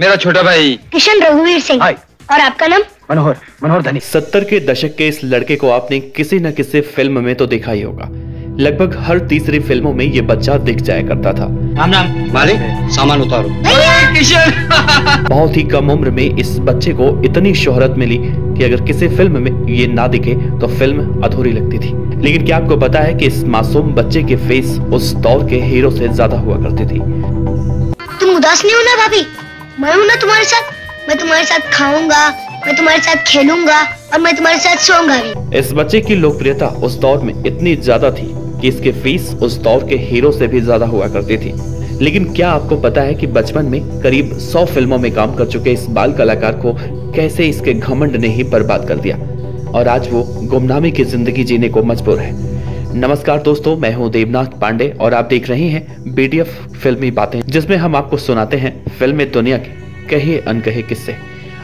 मेरा छोटा भाई किशन रघुवीर सिंह। और आपका नाम? मनोहर धनी। 70 के दशक के इस लड़के को आपने किसी न किसी फिल्म में तो देखा ही होगा। लगभग हर तीसरी फिल्मों में ये बच्चा दिख जाया करता था। राम राम मालिक, सामान उतारो। किशन बहुत ही कम उम्र में इस बच्चे को इतनी शोहरत मिली कि अगर किसी फिल्म में ये ना दिखे तो फिल्म अधूरी लगती थी। लेकिन क्या आपको पता है कि इस मासूम बच्चे के फेस उस दौर के हीरो से ज्यादा हुआ करती थी। तुम उदास नहीं हो ना भाभी? मैं हूं ना तुम्हारे साथ। मैं तुम्हारे साथ खाऊंगा, मैं तुम्हारे साथ खेलूंगा और मैं तुम्हारे साथ सोऊंगा भी। इस बच्चे की लोकप्रियता उस दौर में इतनी ज्यादा थी कि इसके फीस उस दौर के हीरो से भी ज्यादा हुआ करती थी। लेकिन क्या आपको पता है कि बचपन में करीब 100 फिल्मों में काम कर चुके इस बाल कलाकार को कैसे इसके घमंड ने ही बर्बाद कर दिया और आज वो गुमनामी की जिंदगी जीने को मजबूर है। नमस्कार दोस्तों, मैं हूं देवनाथ पांडे और आप देख रहे हैं बीडीएफ फिल्मी बातें, जिसमें हम आपको सुनाते हैं फिल्मी दुनिया के कहे अनकहे किस्से।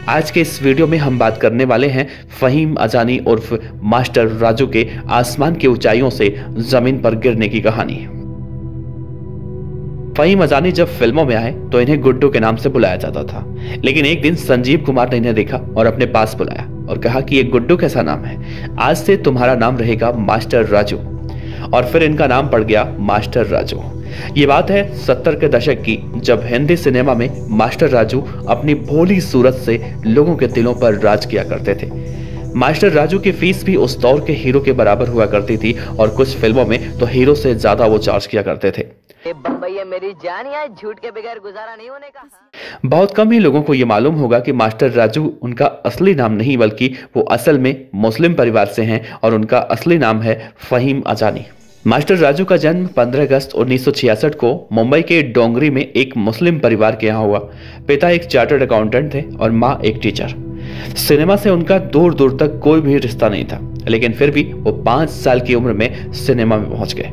आज के इस वीडियो में हम बात करने वाले हैं फहीम अजानी उर्फ मास्टर राजू के आसमान की ऊंचाइयों से जमीन पर गिरने की कहानी। फहीम अजानी जब फिल्मों में आए तो इन्हें गुड्डू के नाम से बुलाया जाता था, लेकिन एक दिन संजीव कुमार ने इन्हें देखा और अपने पास बुलाया और कहा कि ये गुड्डू कैसा नाम है, आज से तुम्हारा नाम रहेगा मास्टर राजू। और फिर इनका नाम पड़ गया मास्टर राजू। ये बात है 70 के दशक की, जब हिंदी सिनेमा में मास्टर राजू अपनी भोली सूरत से लोगों के दिलों पर राज किया करते थे। मास्टर राजू की फीस भी उस दौर के हीरो के बराबर हुआ करती थी और कुछ फिल्मों में तो हीरो से ज्यादा वो चार्ज किया करते थे। बम्बई मेरी जान, या झूठ के बगैर गुजारा नहीं होने का। बहुत कम ही लोगों को ये मालूम होगा कि मास्टर राजू उनका असली नाम नहीं, बल्कि वो असल में मुस्लिम परिवार से हैं और उनका असली नाम है फहीम अजानी। मास्टर राजू का जन्म 15 अगस्त 1966 को मुंबई के डोंगरी में एक मुस्लिम परिवार के यहाँ हुआ। पिता एक चार्टर्ड अकाउंटेंट थे और माँ एक टीचर। सिनेमा से उनका दूर दूर तक कोई भी रिश्ता नहीं था, लेकिन फिर भी वो 5 साल की उम्र में सिनेमा में पहुंच गए।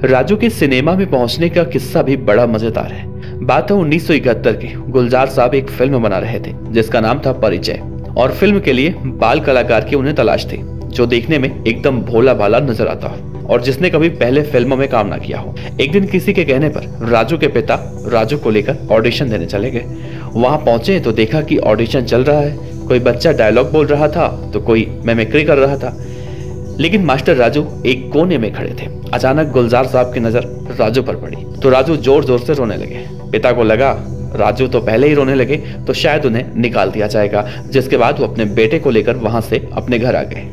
राजू के सिनेमा में पहुंचने का किस्सा भी बड़ा मजेदार है। बात है 1971 की। गुलजार साहब एक फिल्म बना रहे थे जिसका नाम था परिचय, और फिल्म के लिए बाल कलाकार की उन्हें तलाश थी जो देखने में एकदम भोला भाला नजर आता हो और जिसने कभी पहले फिल्मों में काम ना किया हो। एक दिन किसी के कहने पर राजू के पिता राजू को लेकर ऑडिशन देने चले गए। वहां पहुंचे तो देखा कि ऑडिशन चल रहा है। कोई बच्चा डायलॉग बोल रहा था तो कोई मिमिक्री कर रहा था, लेकिन मास्टर राजू एक कोने में खड़े थे। अचानक गुलजार साहब की नजर राजू पर पड़ी तो राजू जोर जोर से रोने लगे। पिता को लगा राजू तो पहले ही रोने लगे तो शायद उन्हें निकाल दिया जाएगा, जिसके बाद वो अपने बेटे को लेकर वहां से अपने घर आ गए।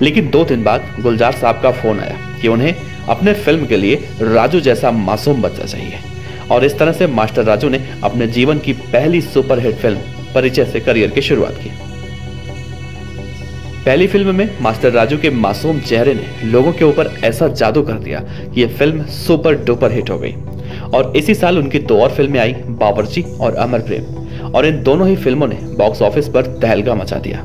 लेकिन 2 दिन बाद गुलजार साहब का फोन आया कि उन्हें अपने फिल्म के लिए राजू जैसा मासूम बच्चा चाहिए, और इस तरह से मास्टर राजू ने अपने जीवन की पहली सुपरहिट फिल्म परिचय से करियर की शुरुआत की। पहली फिल्म में मास्टर राजू के मासूम चेहरे ने लोगों के ऊपर ऐसा जादू कर दिया कि यह फिल्म सुपर डुपर हिट हो गई। और इसी साल उनकी 2 और फिल्में आई, बावर्ची और अमर प्रेम, और इन दोनों ही फिल्मों ने बॉक्स ऑफिस पर तहलका मचा दिया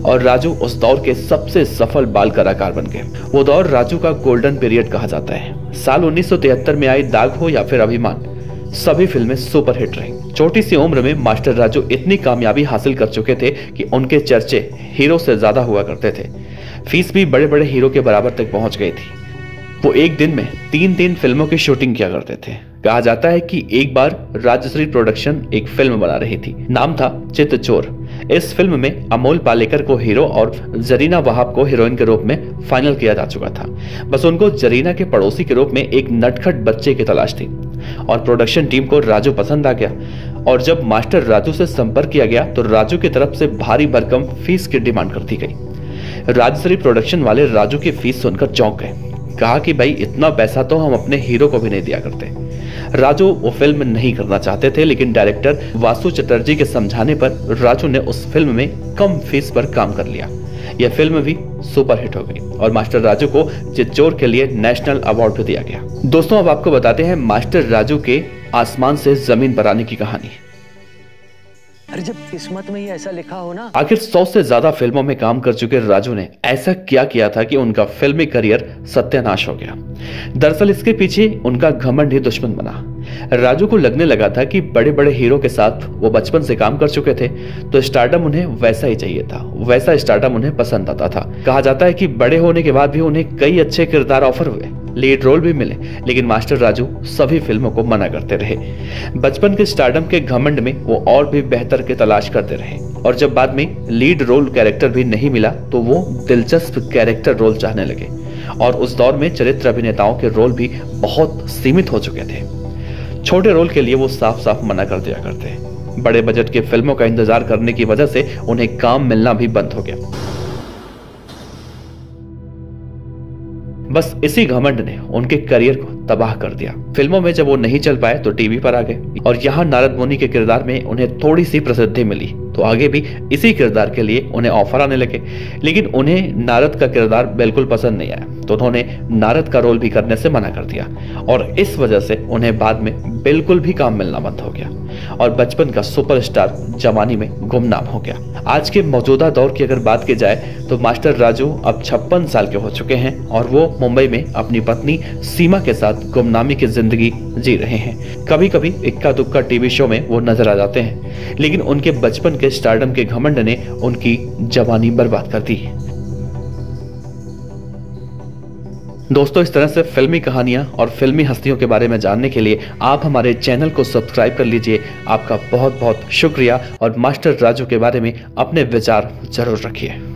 और राजू उस दौर के सबसे सफल बाल कलाकार बन गए। वो दौर राजू का गोल्डन पीरियड कहा जाता है। साल 1973 में आई दाग हो या फिर अभिमान, सभी फिल्में सुपर हिट रही। छोटी सी उम्र में मास्टर राजू इतनी कामयाबी हासिल कर चुके थे कि उनके चर्चे हीरो से ज्यादा हुआ करते थे। फीस भी बड़े बड़े हीरो के बराबर तक पहुंच गई थी। वो एक दिन में 3 फिल्मों की शूटिंग किया करते थे। कहा जाता है कि एक बार राजश्री प्रोडक्शन एक फिल्म बना रही थी, नाम था चित चोर। इस फिल्म में अमोल पालेकर को हीरो और जरीना वहाब को हीरोइन के रूप में फाइनल किया जा चुका था। बस उनको जरीना के पड़ोसी के रूप में एक नटखट बच्चे की तलाश थी और प्रोडक्शन टीम को राजू पसंद आ गया। और जब मास्टर राजू से संपर्क किया गया तो राजू की तरफ से भारी भरकम फीस की डिमांड कर दी गई। राजश्री प्रोडक्शन वाले राजू की फीस सुनकर चौंक गए। कहा कि भाई इतना पैसा तो हम अपने हीरो को भी नहीं दिया करते। राजू वो फिल्म नहीं करना चाहते थे, लेकिन डायरेक्टर वासु चटर्जी के समझाने पर राजू ने उस फिल्म में कम फीस पर काम कर लिया। यह फिल्म भी सुपर हिट हो गई और मास्टर राजू को चित्चोर के लिए नेशनल अवार्ड भी दिया गया। दोस्तों, अब आपको बताते हैं मास्टर राजू के आसमान से जमीन पर आने की कहानी। अरे जब किस्मत में ही ऐसा लिखा हो ना। आखिर 100 से ज्यादा फिल्मों में काम कर चुके राजू ने ऐसा क्या किया था कि उनका फिल्मी करियर सत्यानाश हो गया। दरअसल इसके पीछे उनका घमंड ही दुश्मन बना। राजू को लगने लगा था कि बड़े बड़े हीरो के साथ वो बचपन से काम कर चुके थे, तो स्टारडम उन्हें वैसा ही चाहिए था, वैसा स्टारडम उन्हें पसंद आता था। कहा जाता है कि बड़े होने के बाद भी उन्हें कई अच्छे किरदार ऑफर हुए, लीड रोल भी मिले, लेकिन मास्टर राजू सभी फिल्मों को मना करते रहे। बचपन के स्टारडम के घमंड में वो और भी बेहतर की तलाश करते रहे, और जब बाद में लीड रोल कैरेक्टर भी नहीं मिला तो वो दिलचस्प कैरेक्टर रोल चाहने लगे। और उस दौर में चरित्र अभिनेताओं के रोल भी बहुत सीमित हो चुके थे। छोटे रोल के लिए वो साफ साफ मना कर दिया करते। बड़े बजट की फिल्मों का इंतजार करने की वजह से उन्हें काम मिलना भी बंद हो गया। बस इसी घमंड ने उनके करियर को तबाह कर दिया। फिल्मों में जब वो नहीं चल पाए तो टीवी पर आ गए, और यहाँ नारद मुनि के किरदार में उन्हें थोड़ी सी प्रसिद्धि मिली तो आगे भी इसी किरदार के लिए उन्हें ऑफर आने लगे। लेकिन उन्हें नारद का किरदार बिल्कुल पसंद नहीं आया, तो उन्होंने नारद का रोल भी करने से मना कर दिया, और इस वजह से उन्हें बाद में बिल्कुल भी काम मिलना बंद हो गया, और बचपन का सुपरस्टार जवानी में गुमनाम हो गया। आज के मौजूदा दौर की अगर बात की जाए तो मास्टर राजू अब 56 साल के हो चुके हैं, और वो मुंबई में अपनी पत्नी सीमा के साथ गुमनामी की जिंदगी जी रहे हैं। कभी कभी इक्का दुक्का टीवी शो में वो नजर आ जाते हैं, लेकिन उनके बचपन के स्टारडम के घमंड ने उनकी जवानी बर्बाद कर दी। दोस्तों, इस तरह से फिल्मी कहानियां और फिल्मी हस्तियों के बारे में जानने के लिए आप हमारे चैनल को सब्सक्राइब कर लीजिए। आपका बहुत बहुत शुक्रिया, और मास्टर राजू के बारे में अपने विचार जरूर रखिए।